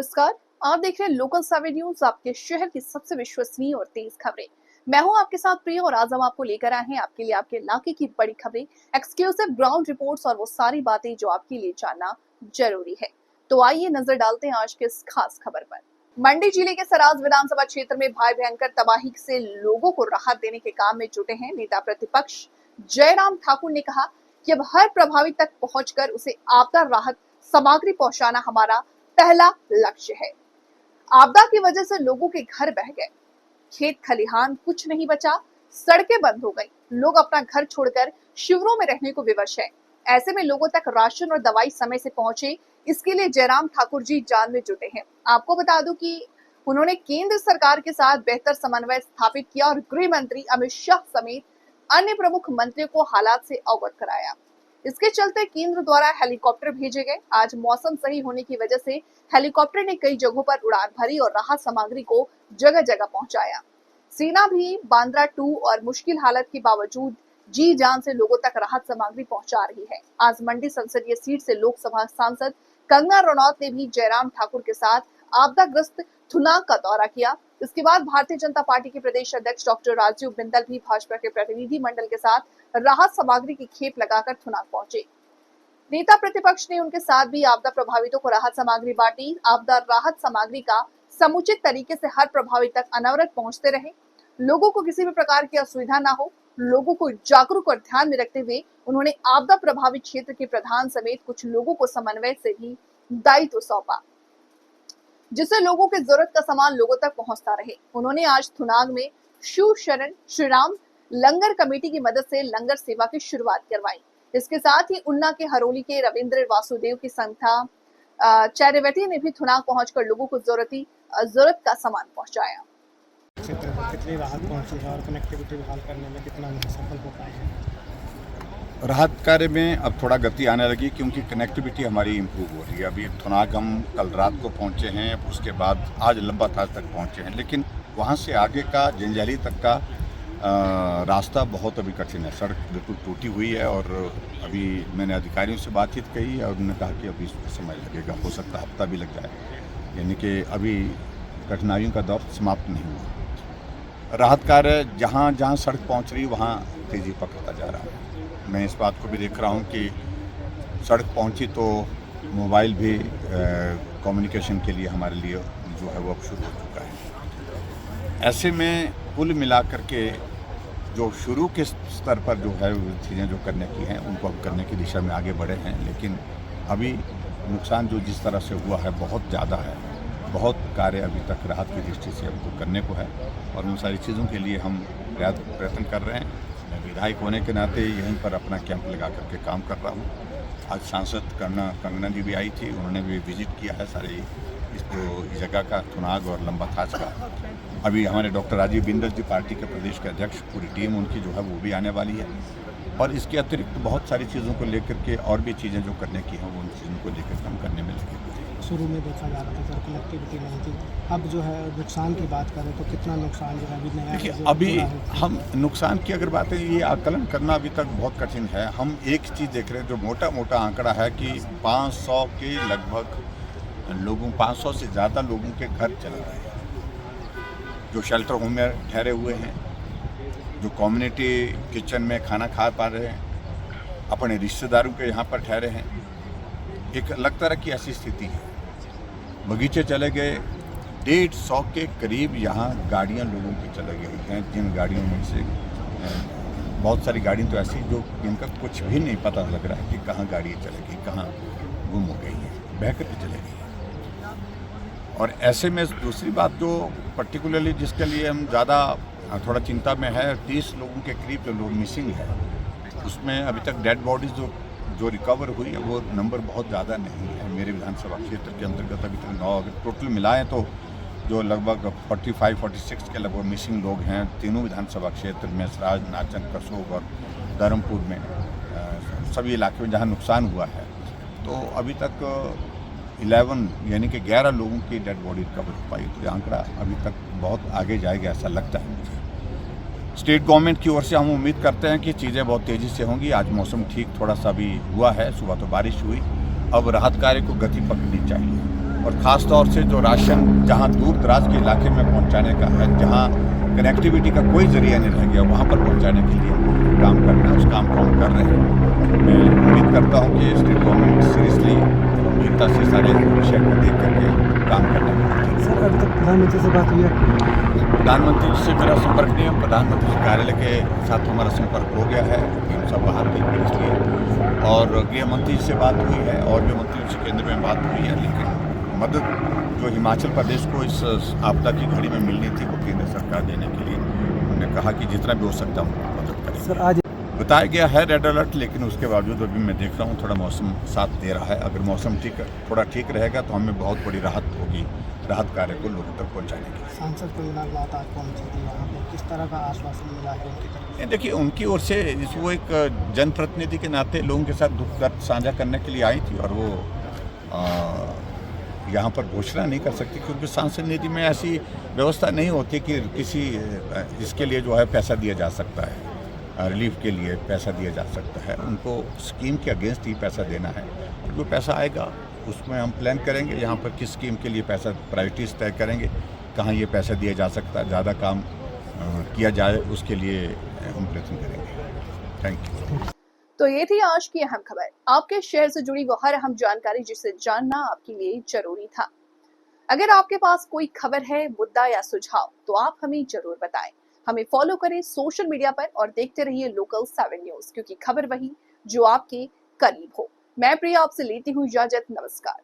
नमस्कार। आप देख रहे हैं लोकल 7 न्यूज, आपके शहर की सबसे विश्वसनीय और तेज खबरें। मैं हूं आपके साथ प्रिया और आज हम आपको लेकर आए हैं आपके लिए आपके इलाके की बड़ी खबरें, एक्सक्लूसिव ग्राउंड रिपोर्ट्स और वो सारी बातें जो आपके लिए जानना जरूरी है। तो आइए नजर डालते हैं आज के इस खास खबर पर। मंडी जिले के सराज विधानसभा क्षेत्र में भारी भयंकर तबाही से लोगों को राहत देने के काम में जुटे हैं नेता प्रतिपक्ष जयराम ठाकुर ने कहा कि अब हर प्रभावित तक पहुंचकर उसे आपदा राहत सामग्री पहुंचाना हमारा पहला लक्ष्य है। आपदा की वजह से लोगों के घर बह गए, खेत खलिहान कुछ नहीं बचा, सड़कें बंद हो गई, लोग अपना घर छोड़कर शिविरों में रहने को विवश है। ऐसे में लोगों तक राशन और दवाई समय से पहुंचे, इसके लिए जयराम ठाकुर जी जान में जुटे हैं। आपको बता दूं कि उन्होंने केंद्र सरकार के साथ बेहतर समन्वय स्थापित किया और गृह मंत्री अमित शाह समेत अन्य प्रमुख मंत्रियों को हालात से अवगत कराया। इसके चलते केंद्र द्वारा हेलीकॉप्टर भेजे गए। आज मौसम सही होने की वजह से हेलीकॉप्टर ने कई जगहों पर उड़ान भरी और राहत सामग्री को जगह जगह पहुंचाया। सेना भी बांद्रा 2 और मुश्किल हालत के बावजूद जी जान से लोगों तक राहत सामग्री पहुंचा रही है। आज मंडी संसदीय सीट से लोकसभा सांसद कंगना रनौत ने भी जयराम ठाकुर के साथ आपदाग्रस्त थुनाग का दौरा किया। इसके बाद भारतीय जनता पार्टी के प्रदेश अध्यक्ष डॉक्टर राजीव बिंदल भी भाजपा के प्रतिनिधि मंडल के साथ राहत सामग्री की खेप लगाकर थुनाग पहुंचे। नेता प्रतिपक्ष ने उनके साथ भी आपदा प्रभावितों को राहत सामग्री बांटी। आपदा राहत सामग्री का समुचित तरीके से हर प्रभावित तक अनवरत पहुंचते रहे, लोगों को किसी भी प्रकार की असुविधा ना हो। लोगों को जागरूक और ध्यान में रखते हुए उन्होंने आपदा प्रभावित क्षेत्र के प्रधान समेत कुछ लोगों को समन्वय से भी दायित्व सौंपा, जिससे लोगों की जरूरत का सामान लोगों तक पहुंचता रहे। उन्होंने आज थुनाग में शिव शरण श्री राम लंगर कमेटी की मदद से लंगर सेवा की शुरुआत करवाई। इसके साथ ही उन्ना के हरोली के रविंद्र वासुदेव की संस्था चैरिटी ने भी थुनाग पहुंचकर लोगों को जरूरत का सामान पहुंचाया। कितनी राहत पहुंची है और कनेक्टिविटी बहाल करने में कितना सफल हो पाए हैं? राहत कार्य में अब थोड़ा गति आने लगी क्योंकि कनेक्टिविटी हमारी इम्प्रूव हो रही है। अभी थुनाग हम कल रात को पहुंचे हैं, उसके बाद आज लंबा थाज तक पहुंचे हैं, लेकिन वहां से आगे का जंजैली तक का रास्ता बहुत अभी कठिन है। सड़क बिल्कुल टूटी हुई है और अभी मैंने अधिकारियों से बातचीत कही और उन्होंने कहा कि अभी समय लगेगा, हो सकता है हफ्ता भी लग जाए, यानी कि अभी कठिनाइयों का दौर समाप्त नहीं हुआ। राहत कार्य जहाँ जहाँ सड़क पहुँच रही है वहाँ तेज़ी पकड़ता जा रहा है। मैं इस बात को भी देख रहा हूँ कि सड़क पहुँची तो मोबाइल भी कम्युनिकेशन के लिए हमारे लिए जो है वो अब शुरू हो चुका है। ऐसे में कुल मिलाकर के जो शुरू के स्तर पर जो है चीज़ें जो करने की हैं उनको अब करने की दिशा में आगे बढ़े हैं, लेकिन अभी नुकसान जो जिस तरह से हुआ है बहुत ज़्यादा है। बहुत कार्य अभी तक राहत की दृष्टि से हमको करने को है और उन सारी चीज़ों के लिए हम प्रयत्न कर रहे हैं। मैं विधायक होने के नाते यहीं पर अपना कैंप लगा करके काम कर रहा हूँ। आज सांसद कंगना जी भी आई थी, उन्होंने भी विजिट किया है सारे इस जगह का, थुनाग और लंबा थाज का। अभी हमारे डॉक्टर राजीव बिंदल जी पार्टी के प्रदेश के अध्यक्ष, पूरी टीम उनकी जो है वो भी आने वाली है और इसके अतिरिक्त बहुत सारी चीज़ों को लेकर के और भी चीज़ें जो करने की हैं वो उन चीज़ों को लेकर हम करने में लगे। शुरू में देखा जा रहा था सर कनेक्टिविटी नहीं थी, अब जो है नुकसान की बात करें तो कितना नुकसान जो है अभी नया? देखिए अभी हम नुकसान की अगर बात है ये आकलन करना अभी तक बहुत कठिन है। हम एक चीज़ देख रहे हैं जो मोटा मोटा आंकड़ा है कि 500 के लगभग लोगों 500 से ज़्यादा लोगों के घर चले गए हैं, जो शेल्टर होम में ठहरे हुए हैं, जो कम्युनिटी किचन में खाना खा पा रहे हैं, अपने रिश्तेदारों के यहाँ पर ठहरे हैं। एक अलग तरह की ऐसी स्थिति है। बगीचे चले गए, 150 के करीब यहाँ गाड़ियाँ लोगों की चले गई हैं, जिन गाड़ियों में से बहुत सारी गाड़ियाँ तो ऐसी जो जिनका कुछ भी नहीं पता लग रहा है कि कहाँ गाड़ी चले गई, कहाँ गुम हो गई है, बह कर चले गई है। और ऐसे में दूसरी बात जो पर्टिकुलरली जिसके लिए हम ज़्यादा थोड़ा चिंता में है, 30 लोगों के करीब जो लोग मिसिंग है, उसमें अभी तक डेड बॉडीज जो रिकवर हुई है वो नंबर बहुत ज़्यादा नहीं है। मेरे विधानसभा क्षेत्र के अंतर्गत अभी तक 9, अगर टोटल मिलाएं तो जो लगभग 45-46 के लगभग मिसिंग लोग हैं तीनों विधानसभा क्षेत्र में, सराज, नाचन, करसोग और धर्मपुर में, सभी इलाके में जहाँ नुकसान हुआ है। तो अभी तक 11 यानी कि 11 लोगों की डेड बॉडी रिकवर हो पाई। तो ये आंकड़ा अभी तक बहुत आगे जाएगा ऐसा लगता है मुझे। स्टेट गवर्नमेंट की ओर से हम उम्मीद करते हैं कि चीज़ें बहुत तेज़ी से होंगी। आज मौसम ठीक थोड़ा सा भी हुआ है, सुबह तो बारिश हुई, अब राहत कार्य को गति पकड़नी चाहिए। और ख़ास तौर से जो राशन जहाँ दूर दराज के इलाके में पहुँचाने का है, जहाँ कनेक्टिविटी का कोई ज़रिया नहीं रह गया, वहाँ पर पहुँचाने के लिए काम करना है, उस काम को हम कर रहे हैं। मैं उम्मीद करता हूँ कि स्टेट गवर्नमेंट सीरियसली गंभीरता से सारे विषय को देख करके काम करना है। सर अभी तक प्रधानमंत्री से बात हुई है? प्रधानमंत्री से मेरा संपर्क नहीं है, प्रधानमंत्री कार्यालय के साथ हमारा संपर्क हो गया है, हम सब बाहर थे इसलिए, और गृह मंत्री से बात हुई है और भी मंत्रियों से केंद्र में बात हुई है, लेकिन मदद जो हिमाचल प्रदेश को इस आपदा की घड़ी में मिलनी थी वो केंद्र सरकार देने के लिए हमने कहा कि जितना भी हो सकता है मदद करें। सर आज बताया गया है रेड अलर्ट, लेकिन उसके बावजूद अभी मैं देख रहा हूँ थोड़ा मौसम साथ दे रहा है। अगर मौसम थोड़ा ठीक रहेगा तो हमें बहुत बड़ी राहत होगी, राहत कार्य को लोगों तक पहुँचाने की। सांसद कंगना राउत आज पहुंची थी यहाँ पे, किस तरह का आश्वासन मिला है उनकी तरफ से? देखिए, उनकी ओर से वो एक जनप्रतिनिधि के नाते लोगों के साथ दुख दर्द साझा करने के लिए आई थी, और वो यहाँ पर घोषणा नहीं कर सकती क्योंकि सांसद निधि में ऐसी व्यवस्था नहीं होती कि किसी इसके लिए जो है पैसा दिया जा सकता है, रिलीफ के लिए पैसा दिया जा सकता है। उनको स्कीम के अगेंस्ट ही पैसा देना है, और जो पैसा आएगा उसमें हम प्लान करेंगे यहाँ पर किस स्कीम के लिए पैसा, प्रायोरिटीज तय करेंगे, कहाँ ये पैसा दिया जा सकता है, ज़्यादा काम किया जाए उसके लिए हम प्रयत्न करेंगे। Thank you. तो ये थी आज की अहम खबर, आपके शहर से जुड़ी वो हर अहम जानकारी जिसे जानना आपके लिए जरूरी था। अगर आपके पास कोई खबर है, मुद्दा या सुझाव, तो आप हमें जरूर बताएं। हमें फॉलो करें सोशल मीडिया पर और देखते रहिए लोकल 7 न्यूज, क्योंकि खबर वही जो आपके करीब हो। मैं प्रिया आपसे लेती हूँ इजाजत, नमस्कार।